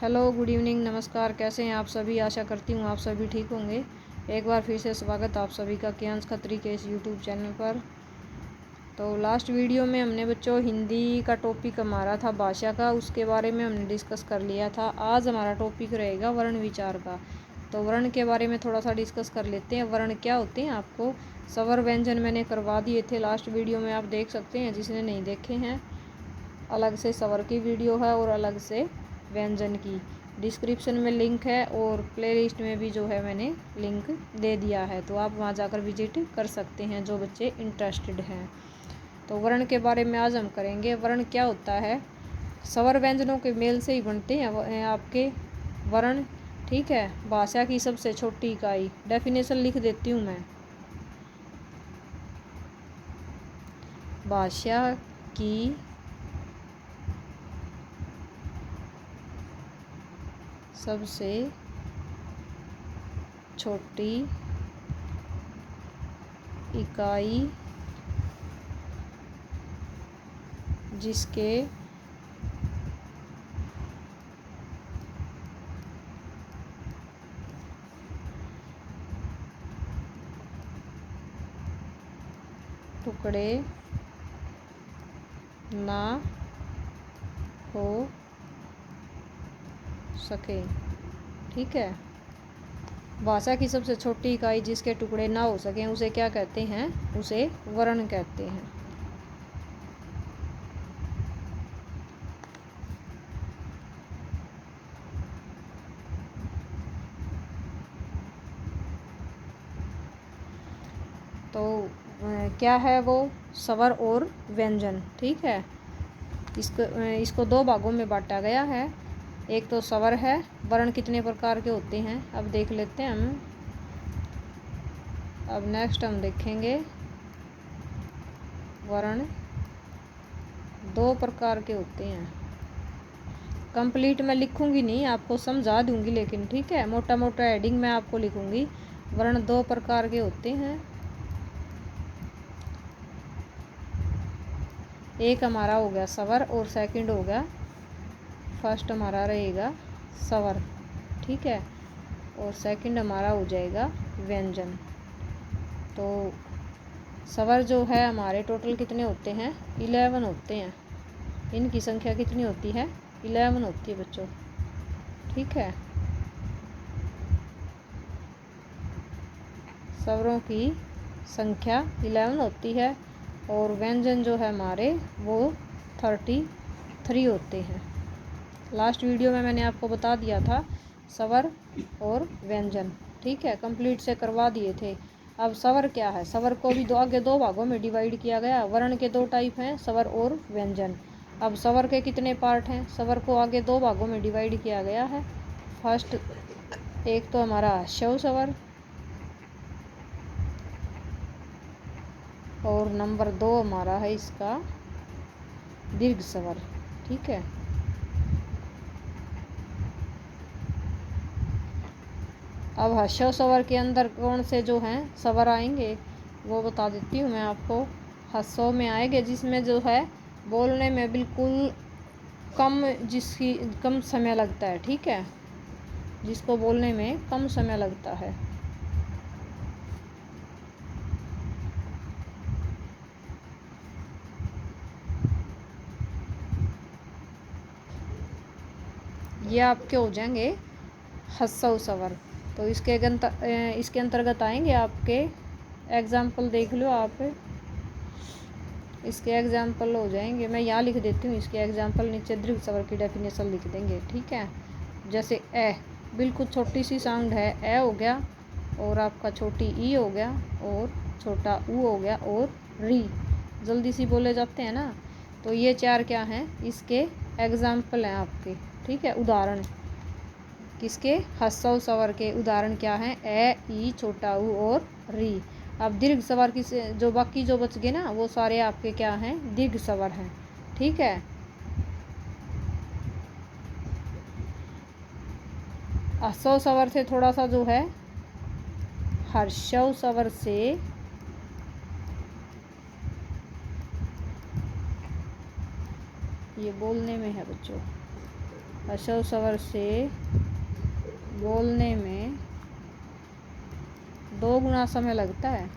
Hello, good evening, नमस्कार। कैसे हैं आप सभी? आशा करती हूँ आप सभी ठीक होंगे। एक बार फिर से स्वागत आप सभी का कियांश खत्री के इस यूट्यूब चैनल पर। तो लास्ट वीडियो में हमने बच्चों हिंदी का टॉपिक हमारा था भाषा का, उसके बारे में हमने डिस्कस कर लिया था। आज हमारा टॉपिक रहेगा वर्ण विचार का। तो वर्ण के बारे में थोड़ा सा डिस्कस कर लेते हैं। वर्ण क्या होते हैं, आपको स्वर व्यंजन मैंने करवा दिए थे लास्ट वीडियो में, आप देख सकते हैं जिसने नहीं देखे हैं। अलग से स्वर की वीडियो है और अलग से व्यंजन की। डिस्क्रिप्शन में लिंक है और प्लेलिस्ट में भी जो है मैंने लिंक दे दिया है, तो आप वहाँ जाकर विजिट कर सकते हैं जो बच्चे इंटरेस्टेड हैं। तो वर्ण के बारे में आज हम करेंगे। वर्ण क्या होता है? स्वर व्यंजनों के मेल से ही बनते हैं आपके वर्ण। ठीक है, भाषा की सबसे छोटी इकाई। डेफिनेशन लिख देती हूँ मैं। भाषा की सबसे छोटी इकाई जिसके टुकड़े ना हो सके। ठीक है, भाषा की सबसे छोटी इकाई जिसके टुकड़े ना हो सकें उसे क्या कहते हैं? उसे वर्ण कहते हैं। तो क्या है वो? स्वर और व्यंजन। ठीक है, इसको दो भागों में बांटा गया है। एक तो स्वर है। वर्ण कितने प्रकार के होते हैं अब देख लेते हैं हम। अब नेक्स्ट हम देखेंगे वर्ण दो प्रकार के होते हैं। कंप्लीट मैं लिखूंगी नहीं, आपको समझा दूंगी, लेकिन ठीक है, मोटा मोटा हेडिंग मैं आपको लिखूंगी। वर्ण दो प्रकार के होते हैं। एक हमारा हो गया स्वर और सेकंड हो गया, फर्स्ट हमारा रहेगा स्वर। ठीक है, और सेकंड हमारा हो जाएगा व्यंजन। तो स्वर जो है हमारे टोटल कितने होते हैं? 11 होते हैं। इनकी संख्या कितनी होती है? 11 होती है बच्चों। ठीक है, स्वरों की संख्या 11 होती है और व्यंजन जो है हमारे वो 33 होते हैं। लास्ट वीडियो में मैंने आपको बता दिया था स्वर और व्यंजन। ठीक है, कंप्लीट से करवा दिए थे। अब स्वर क्या है? स्वर को भी आगे दो भागों में डिवाइड किया गया। वर्ण के दो टाइप हैं, स्वर और व्यंजन। अब स्वर के कितने पार्ट हैं? स्वर को आगे दो भागों में डिवाइड किया गया है। फर्स्ट एक तो हमारा शव स्वर और नंबर 2 हमारा है इसका दीर्घ स्वर। ठीक है, अब ह्रस्व स्वर के अंदर कौन से जो हैं स्वर आएंगे वो बता देती हूँ मैं आपको। ह्रस्व में आएंगे जिसमें जो है बोलने में बिल्कुल जिसकी कम समय लगता है। ठीक है, जिसको बोलने में कम समय लगता है। ये आपके हो जाएंगे ह्रस्व स्वर। तो इसके अंतर्गत आएंगे आपके एग्जाम्पल देख लो आप। इसके एग्जाम्पल हो जाएंगे, मैं यहाँ लिख देती हूँ इसके एग्जाम्पल, नीचे दीर्घ स्वर की डेफिनेशन लिख देंगे। ठीक है, जैसे ए, बिल्कुल छोटी सी साउंड है, ए हो गया, और आपका छोटी ई हो गया, और छोटा ऊ हो गया, और री जल्दी सी बोले जाते हैं ना। तो ये चार क्या हैं? इसके एग्जाम्पल हैं आपके। ठीक है, उदाहरण किसके? ह्रस्व स्वर के उदाहरण क्या हैं? ए, ई, छोटा ऊ और री। अब दीर्घ स्वर की जो बाकी जो बच गए ना वो सारे आपके क्या हैं? दीर्घ स्वर हैं। ठीक है, ह्रस्व स्वर से थोड़ा सा जो है ह्रस्व स्वर से ये बोलने में है बच्चों, हसव स्वर से बोलने में 2 गुना समय लगता है।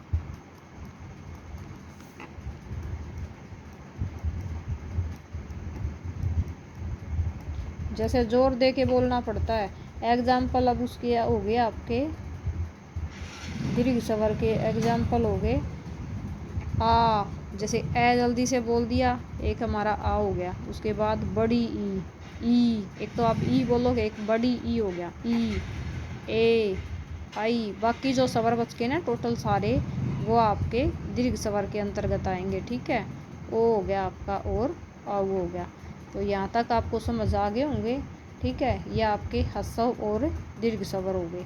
जैसे जोर दे के बोलना पड़ता है। एग्जाम्पल अब उसके हो गए आपके दीर्घ स्वर के एग्जाम्पल हो गए आ, जैसे ए जल्दी से बोल दिया, एक हमारा आ हो गया। उसके बाद बड़ी ई, एक तो आप ई बोलोगे, एक बड़ी ई हो गया, ई, ए, आई। बाकी जो स्वर बच के ना टोटल सारे वो आपके दीर्घ स्वर के अंतर्गत आएंगे। ठीक है, ओ हो गया आपका और आ हो गया। तो यहाँ तक आपको समझ आ गए होंगे। ठीक है, ये आपके ह्रस्व और दीर्घ स्वर हो गए।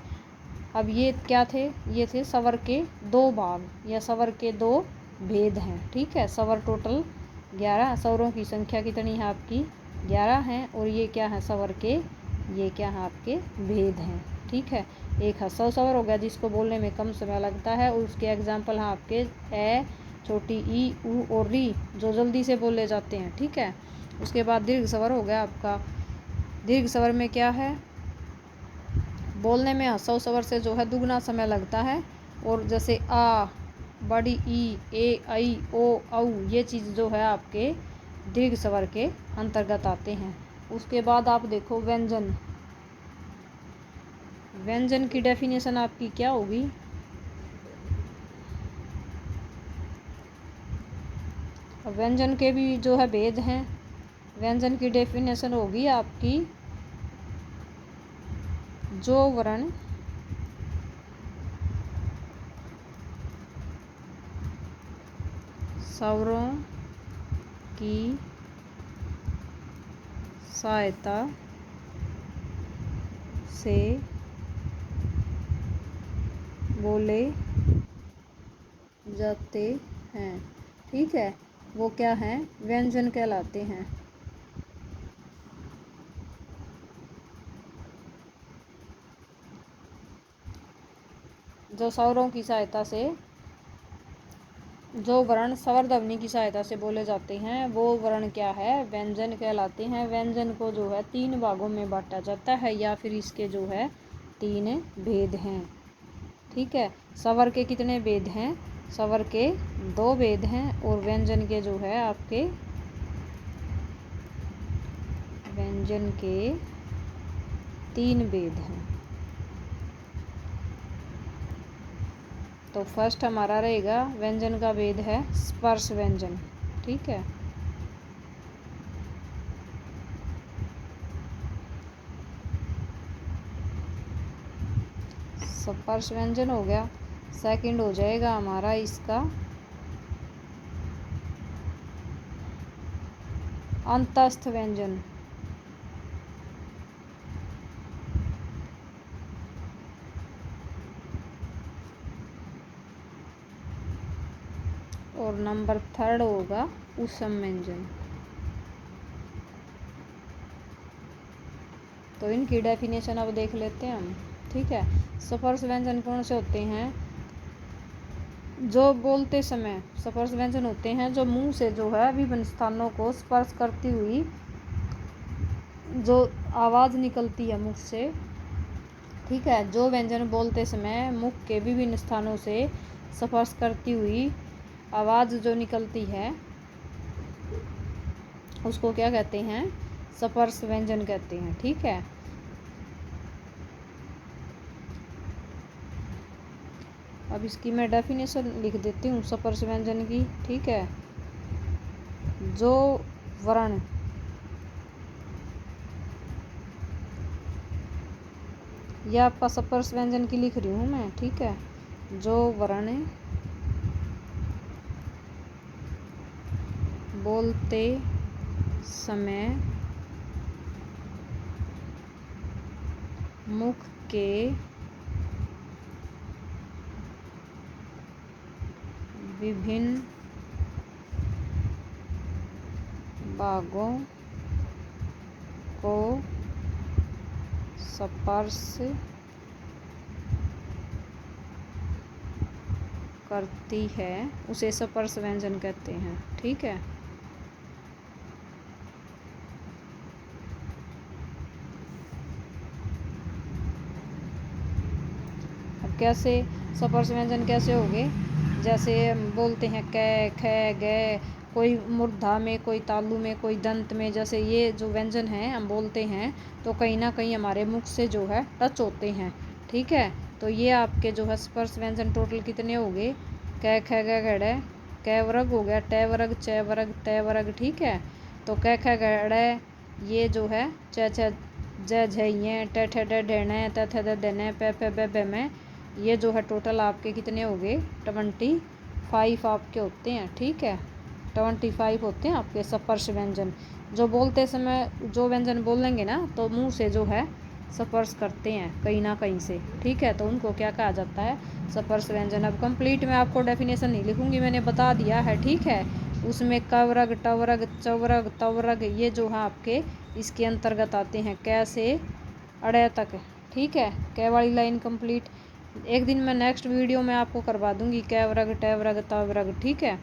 अब ये क्या थे? ये थे स्वर के 2 भाग या स्वर के 2 भेद हैं। ठीक है, स्वर टोटल 11, स्वरों की संख्या कितनी है आपकी? 11 हैं। और ये क्या है स्वर के, ये क्या है आपके भेद हैं। ठीक है, एक ह्रस्व स्वर हो गया जिसको बोलने में कम समय लगता है, और उसके एग्जाम्पल हैं आपके ए, छोटी ई, ऊ और री, जो जल्दी से बोले जाते हैं। ठीक है, उसके बाद दीर्घ स्वर हो गया आपका। दीर्घ स्वर में क्या है? बोलने में ह्रस्व स्वर से जो है दुगना समय लगता है। और जैसे आ, बड़ी ई, ए, आई, ओ, औ, ये चीज़ जो है आपके दीर्घ स्वर के अंतर्गत आते हैं। उसके बाद आप देखो व्यंजन। व्यंजन की डेफिनेशन आपकी क्या होगी? व्यंजन के भी जो है भेद हैं। व्यंजन की डेफिनेशन होगी आपकी, जो वर्ण स्वरों की सहायता से बोले जाते हैं। ठीक है, वो क्या हैं? व्यंजन कहलाते हैं। जो स्वरों की सहायता से, जो वर्ण स्वर ध्वनि की सहायता से बोले जाते हैं वो वर्ण क्या है? व्यंजन कहलाते हैं। व्यंजन को जो है 3 भागों में बांटा जाता है, या फिर इसके जो है 3 भेद हैं। ठीक है, स्वर के कितने भेद हैं? स्वर के 2 भेद हैं, और व्यंजन के जो है आपके, व्यंजन के 3 भेद हैं। तो फर्स्ट हमारा रहेगा व्यंजन का भेद है स्पर्श व्यंजन। ठीक है, स्पर्श व्यंजन हो गया। सेकंड हो जाएगा हमारा इसका अंतस्थ व्यंजन। और नंबर 3 होगा उसम व्यंजन। तो इनकी डेफिनेशन अब देख लेते हैं हम। ठीक है, स्पर्श व्यंजन कौन से होते हैं? जो बोलते समय स्पर्श व्यंजन होते हैं जो मुंह से जो है विभिन्न स्थानों को स्पर्श करती हुई जो आवाज़ निकलती है मुख से। ठीक है, जो व्यंजन बोलते समय मुख के विभिन्न स्थानों से स्पर्श करती हुई आवाज़ जो निकलती है उसको क्या कहते हैं? स्पर्श व्यंजन कहते हैं। ठीक है, अब इसकी मैं डेफिनेशन लिख देती हूँ स्पर्श व्यंजन की। ठीक है, जो वर्ण यह आपका स्पर्श व्यंजन की लिख रही हूँ मैं। ठीक है, जो वर्ण बोलते समय मुख के विभिन्न भागों को स्पर्श करती है उसे स्पर्श व्यंजन कहते हैं। ठीक है, कैसे स्पर्श व्यंजन कैसे हो गए, जैसे बोलते हैं कै ख ग, कोई मूर्धा में, कोई तालु में, कोई दंत में, जैसे ये जो व्यंजन हैं हम बोलते हैं तो कहीं ना कहीं हमारे मुख से जो है टच होते हैं। ठीक है, तो ये आपके जो है स्पर्श व्यंजन टोटल कितने हो गए, कै ख ग घड़े, कै वर्ग हो गया, टे वर्ग, च वर्ग, तय वर्ग। ठीक है, तो कै ख घड़े ये जो है च छ ज झ ट ठ ड ढ त थ द ध न प फ ब भ म, ये जो है टोटल आपके कितने हो गए 25 आपके होते हैं। ठीक है, 25 होते हैं आपके स्पर्श व्यंजन। जो बोलते समय जो व्यंजन बोलेंगे ना तो मुंह से जो है स्पर्श करते हैं कहीं ना कहीं से। ठीक है, तो उनको क्या कहा जाता है, स्पर्श व्यंजन। अब कंप्लीट मैं आपको डेफिनेशन नहीं लिखूंगी, मैंने बता दिया है। ठीक है, उसमें कवरग, टवरग, चवरग, तवरग ये जो है आपके इसके अंतर्गत आते हैं, कैसे अड़े तक। ठीक है, कै वाली लाइन कंप्लीट। एक दिन मैं नेक्स्ट वीडियो में आपको करवा दूंगी कैवरग, टैवरग, तवरग। ठीक है,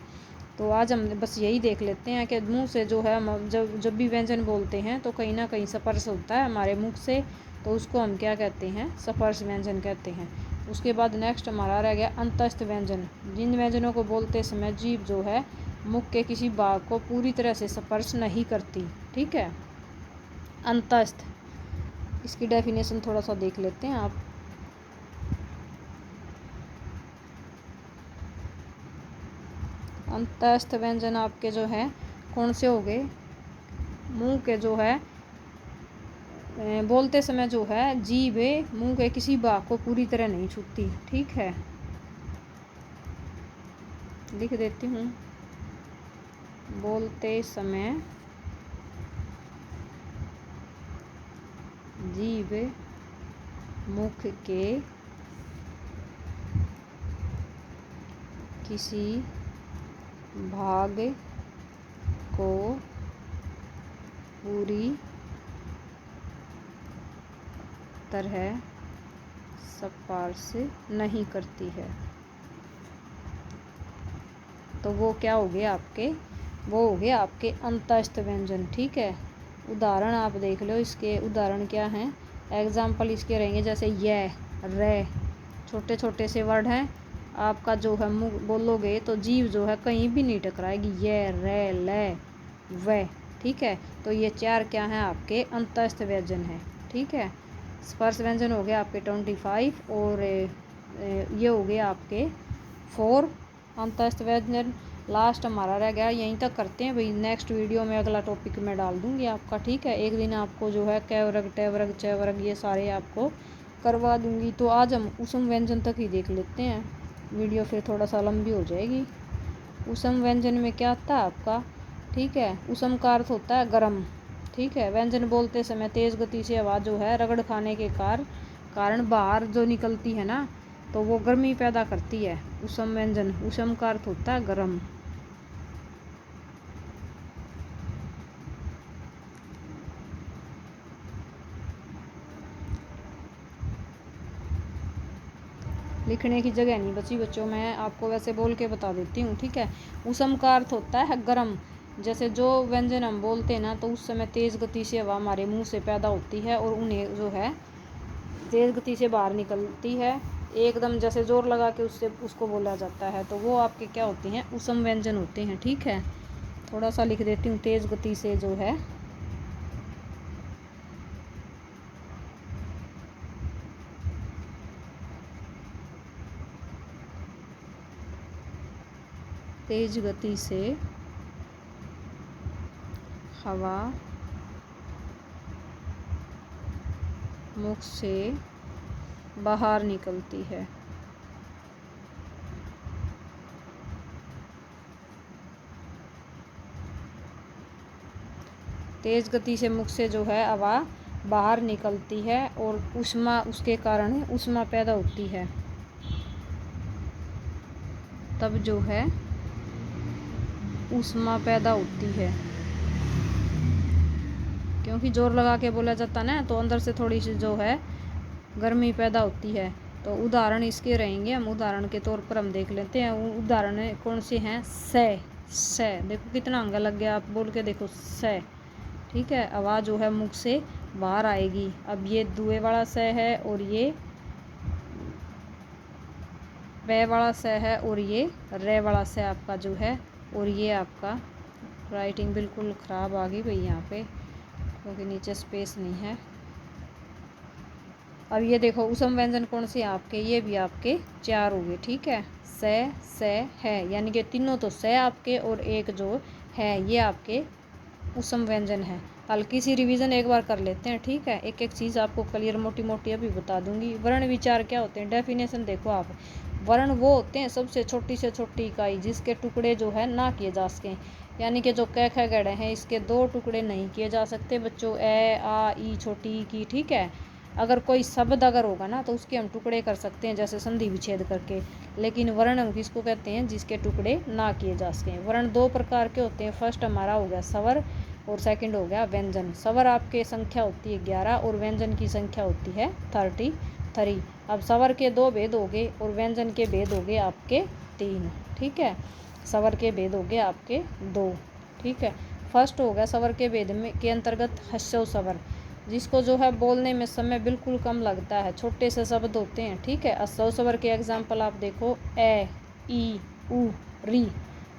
तो आज हम बस यही देख लेते हैं कि मुंह से जो है जब भी व्यंजन बोलते हैं तो कहीं ना कहीं स्पर्श होता है हमारे मुख से, तो उसको हम क्या कहते हैं, स्पर्श व्यंजन कहते हैं। उसके बाद नेक्स्ट हमारा रह गया अंतस्थ व्यंजन। जिन व्यंजनों को बोलते समय जीभ जो है मुख के किसी भाग को पूरी तरह से स्पर्श नहीं करती। ठीक है, अंतस्थ, इसकी डेफिनेशन थोड़ा सा देख लेते हैं आप। अंतस्थ व्यंजन आपके जो है कौन से हो गए, मुंह के जो है बोलते समय जो है जीभ मुंह के किसी भाग को पूरी तरह नहीं छूती। ठीक है, लिख देती हूँ, बोलते समय जीभ मुख के किसी भाग को पूरी तरह स्पर्श नहीं करती है। तो वो क्या हो गए आपके, वो हो गए आपके अंतस्थ व्यंजन। ठीक है, उदाहरण आप देख लो, इसके उदाहरण क्या हैं, एग्जाम्पल इसके रहेंगे जैसे य, रे, छोटे छोटे से वर्ड हैं, आपका जो है मुंह बोलोगे तो जीभ जो है कहीं भी नहीं टकराएगी, ये, रे, ले, वे। ठीक है, तो ये 4 क्या हैं आपके अंतस्थ व्यंजन है। ठीक है, स्पर्श व्यंजन हो गए आपके 25 और ये हो गए आपके 4 अंतस्थ व्यंजन। लास्ट हमारा रह गया, यहीं तक करते हैं भाई, नेक्स्ट वीडियो में अगला टॉपिक मैं डाल दूंगी आपका। ठीक है, एक दिन आपको जो है कैवरग, टैवरग, चैवरग ये सारे आपको करवा दूंगी। तो आज हम उसम व्यंजन तक ही देख लेते हैं, वीडियो फिर थोड़ा सा लंबी हो जाएगी। उसम व्यंजन में क्या आता है आपका, ठीक है, उसम का अर्थ होता है गर्म। ठीक है, व्यंजन बोलते समय तेज़ गति से आवाज़ जो है रगड़ खाने के कारण बाहर जो निकलती है ना तो वो गर्मी पैदा करती है। उसम व्यंजन, उसम का अर्थ होता है गर्म। लिखने की जगह नहीं बची बच्चों, मैं आपको वैसे बोल के बता देती हूँ। ठीक है, उसम का अर्थ होता है गर्म। जैसे जो व्यंजन हम बोलते हैं ना तो उस समय तेज़ गति से हवा हमारे मुंह से पैदा होती है और उन्हें जो है तेज़ गति से बाहर निकलती है, एकदम जैसे जोर लगा के उससे उसको बोला जाता है, तो वो आपके क्या होते हैं, उसम व्यंजन होते हैं। ठीक है, थोड़ा सा लिख देती हूँ, तेज़ गति से जो है तेज गति से हवा मुख से बाहर निकलती है। तेज गति से मुख से जो है हवा बाहर निकलती है और ऊष्मा, उसके कारण ऊष्मा पैदा होती है, तब जो है ऊष्मा पैदा होती है। क्योंकि जोर लगा के बोला जाता ना तो अंदर से थोड़ी सी जो है गर्मी पैदा होती है। तो उदाहरण इसके रहेंगे, हम उदाहरण के तौर पर हम देख लेते हैं। उदाहरण कौन से हैं, से देखो कितना अंगा लग गया, आप बोल के देखो से। ठीक है, आवाज़ जो है मुख से बाहर आएगी। अब ये दुए वाला से है और ये वे वाला स है और ये रे वाला स आपका जो है, और ये आपका राइटिंग बिल्कुल ख़राब आ गई भाई यहाँ पे, क्योंकि नीचे स्पेस नहीं है। अब ये देखो उसम व्यंजन कौन से आपके, ये भी आपके 4 हो गए, ठीक है। से है, यानी कि तीनों तो से आपके और एक जो है ये आपके उसम व्यंजन है। हल्की सी रिवीजन एक बार कर लेते हैं, ठीक है। एक एक चीज़ आपको क्लियर मोटी मोटी अभी बता दूंगी। वर्ण विचार क्या होते हैं, डेफिनेशन देखो आप। वर्ण वो होते हैं सबसे छोटी से छोटी इकाई जिसके टुकड़े जो है ना किए जा सकें, यानी कि जो क ख गढ़ हैं इसके 2 टुकड़े नहीं किए जा सकते बच्चों, ए आ ई छोटी ई की, ठीक है। अगर कोई शब्द अगर होगा ना तो उसके हम टुकड़े कर सकते हैं, जैसे संधि विच्छेद करके। लेकिन वर्ण हम किसको कहते हैं, जिसके टुकड़े ना किए जा सकें। वर्ण 2 प्रकार के होते हैं, फर्स्ट हमारा हो गया स्वर और सेकंड हो गया व्यंजन। स्वर आपके संख्या होती है 11 और व्यंजन की संख्या होती है 33। अब स्वर के 2 भेद हो गए और व्यंजन के भेद हो गए आपके 3, ठीक है। स्वर के भेद हो गए आपके 2, ठीक है। फर्स्ट हो गया स्वर के भेद में के अंतर्गत ह्रस्व स्वर, जिसको जो है बोलने में समय बिल्कुल कम लगता है, छोटे से शब्द होते हैं, ठीक है। ह्रस्व स्वर के एग्जाम्पल आप देखो, ए ई उ री,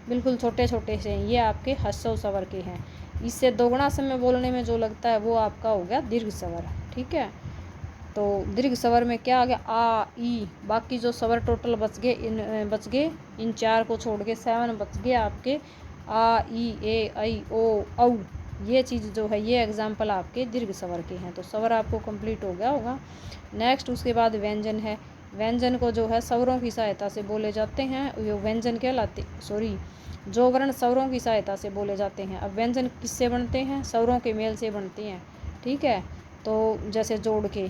बिल्कुल छोटे छोटे से, ये आपके ह्रस्व स्वर के हैं। इससे दोगुना समय बोलने में जो लगता है वो आपका हो गया दीर्घ स्वर, ठीक है। तो दीर्घ स्वर में क्या आ गया, आ ई, बाकी जो स्वर टोटल बच गए इन 4 को छोड़ के 7 बच गए आपके, आ ई ए ऐ ओ औ। ये चीज़ जो है ये एग्जाम्पल आपके दीर्घ स्वर के हैं। तो स्वर आपको कंप्लीट हो गया होगा। नेक्स्ट उसके बाद व्यंजन है। व्यंजन को जो है स्वरों की सहायता से बोले जाते हैं, ये व्यंजन कहलाते, जो वर्ण स्वरों की सहायता से बोले जाते हैं। अब व्यंजन किससे बनते हैं, स्वरों के मेल से बनते हैं, ठीक है। तो जैसे जोड़ के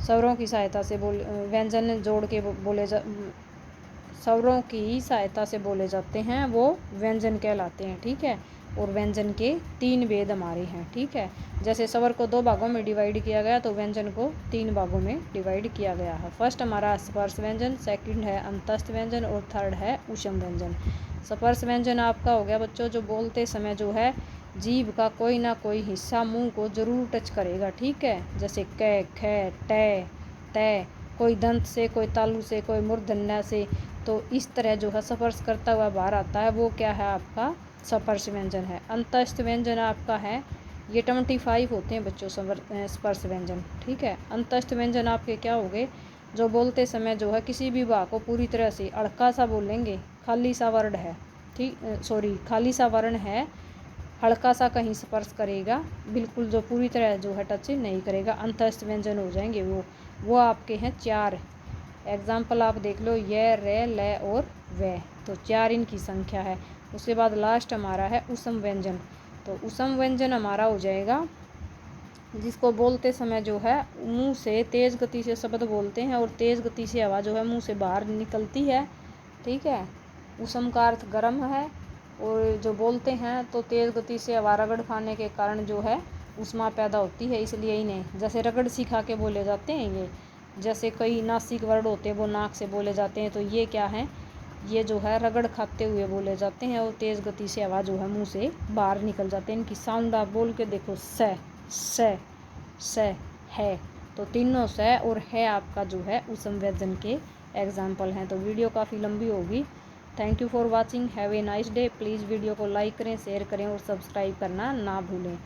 स्वरों की सहायता से व्यंजन जोड़ के बोले स्वरों की सहायता से बोले जाते हैं, वो व्यंजन कहलाते हैं, ठीक है। और व्यंजन के 3 भेद हमारे हैं, ठीक है। जैसे स्वर को 2 भागों में डिवाइड किया गया तो व्यंजन को 3 भागों में डिवाइड किया गया है। फर्स्ट हमारा स्पर्श व्यंजन, सेकंड है अंतस्थ व्यंजन और थर्ड है ऊष्म व्यंजन। स्पर्श व्यंजन आपका हो गया बच्चों, जो बोलते समय जो है जीभ का कोई ना कोई हिस्सा मुंह को जरूर टच करेगा, ठीक है। जैसे क ख ट त, कोई दंत से, कोई तालु से, कोई मूर्धन्य से। तो इस तरह जो है स्पर्श करता हुआ बाहर आता है वो क्या है आपका स्पर्श व्यंजन है। अंतस्थ व्यंजन आपका है, ये 25 होते हैं बच्चों स्पर्श व्यंजन, ठीक है। अंतस्थ व्यंजन आपके क्या हो गए, जो बोलते समय जो है किसी भी भाग को पूरी तरह से अड़का सा बोलेंगे, खाली सा वर्ण है, ठीक खाली सा वर्ण है, हल्का सा कहीं स्पर्श करेगा, बिल्कुल जो पूरी तरह जो है टच नहीं करेगा, अंतस्थ व्यंजन हो जाएंगे वो आपके हैं 4। एग्जाम्पल आप देख लो, य रे ल और व, तो 4 इनकी संख्या है। उसके बाद लास्ट हमारा है ऊष्म व्यंजन। तो ऊष्म व्यंजन हमारा हो जाएगा जिसको बोलते समय जो है मुंह से तेज़ गति से शब्द बोलते हैं और तेज़ गति से हवा जो है मुंह से बाहर निकलती है, ठीक है। ऊष्म का अर्थ गर्म है और जो बोलते हैं तो तेज़ गति से हवा रगड़ खाने के कारण जो है ऊष्मा पैदा होती है, इसलिए इन्हें जैसे रगड़ सी खा के बोले जाते हैं ये। जैसे कई नासिक वर्ड होते हैं वो नाक से बोले जाते हैं, तो ये क्या है, ये जो है रगड़ खाते हुए बोले जाते हैं और तेज़ गति से हवा जो है मुंह से बाहर निकल जाते हैं। इनकी साउंड आप बोल के देखो, स है, तो तीनों स और है आपका जो है ऊष्म व्यंजन के एग्जाम्पल हैं। तो वीडियो काफ़ी लंबी होगी। Thank you for watching, have a nice day. Please video को लाइक करें, शेयर करें और सब्सक्राइब करना ना भूलें।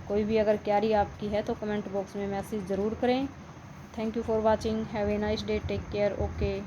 कोई भी अगर क्वेरी आपकी है तो कमेंट बॉक्स में मैसेज ज़रूर करें। Thank you for watching, have a nice day, take care, okay.